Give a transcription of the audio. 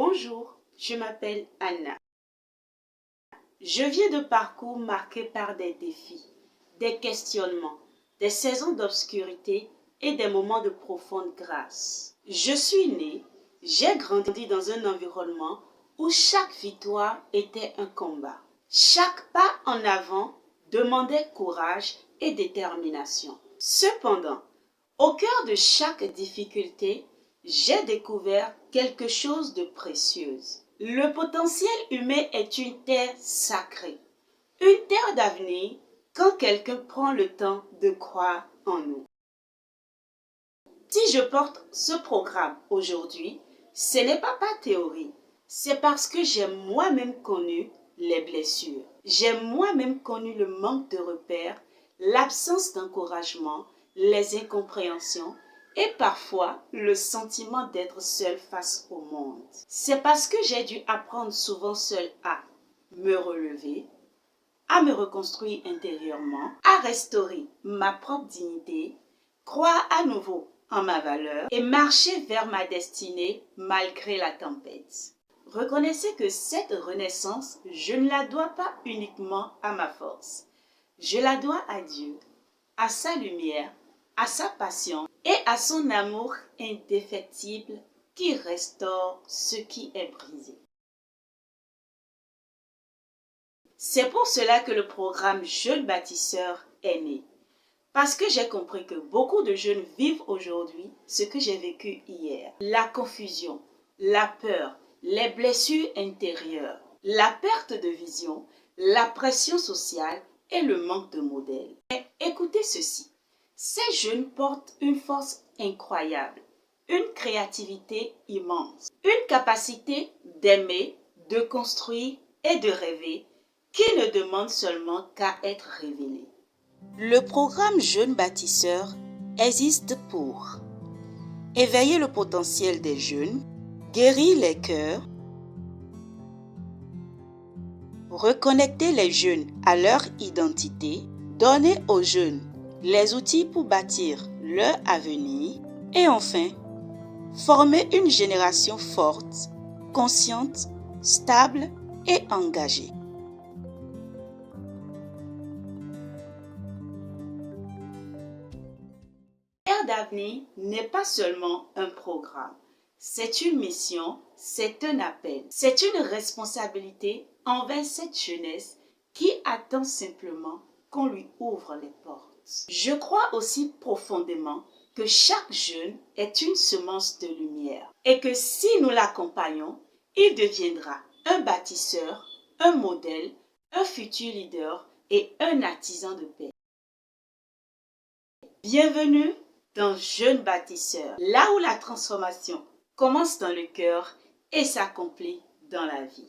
Bonjour, je m'appelle Anna. Je viens de parcours marqués par des défis, des questionnements, des saisons d'obscurité et des moments de profonde grâce. Je suis née, j'ai grandi dans un environnement où chaque victoire était un combat. Chaque pas en avant demandait courage et détermination. Cependant, au cœur de chaque difficulté, j'ai découvert quelque chose de précieux. Le potentiel humain est une terre sacrée, une terre d'avenir quand quelqu'un prend le temps de croire en nous. Si je porte ce programme aujourd'hui, ce n'est pas par théorie, c'est parce que j'ai moi-même connu les blessures. J'ai moi-même connu le manque de repères, l'absence d'encouragement, les incompréhensions et parfois le sentiment d'être seul face au monde. C'est parce que j'ai dû apprendre souvent seul à me relever, à me reconstruire intérieurement, à restaurer ma propre dignité, croire à nouveau en ma valeur et marcher vers ma destinée malgré la tempête. Reconnaissez que cette renaissance, je ne la dois pas uniquement à ma force. Je la dois à Dieu, à sa lumière, à sa passion et à son amour indéfectible qui restaure ce qui est brisé. C'est pour cela que le programme Jeunes bâtisseurs est né. Parce que j'ai compris que beaucoup de jeunes vivent aujourd'hui ce que j'ai vécu hier. La confusion, la peur, les blessures intérieures, la perte de vision, la pression sociale et le manque de modèle. Mais écoutez ceci, ces jeunes portent une force incroyable, une créativité immense, une capacité d'aimer, de construire et de rêver qui ne demande seulement qu'à être révélée. Le programme Jeunes bâtisseurs existe pour éveiller le potentiel des jeunes, guérir les cœurs, reconnecter les jeunes à leur identité, donner aux jeunes les outils pour bâtir leur avenir et enfin, former une génération forte, consciente, stable et engagée. Terre d'avenir n'est pas seulement un programme, c'est une mission, c'est un appel, c'est une responsabilité envers cette jeunesse qui attend simplement qu'on lui ouvre les portes. Je crois aussi profondément que chaque jeune est une semence de lumière et que si nous l'accompagnons, il deviendra un bâtisseur, un modèle, un futur leader et un artisan de paix. Bienvenue dans Jeunes bâtisseurs, là où la transformation commence dans le cœur et s'accomplit dans la vie.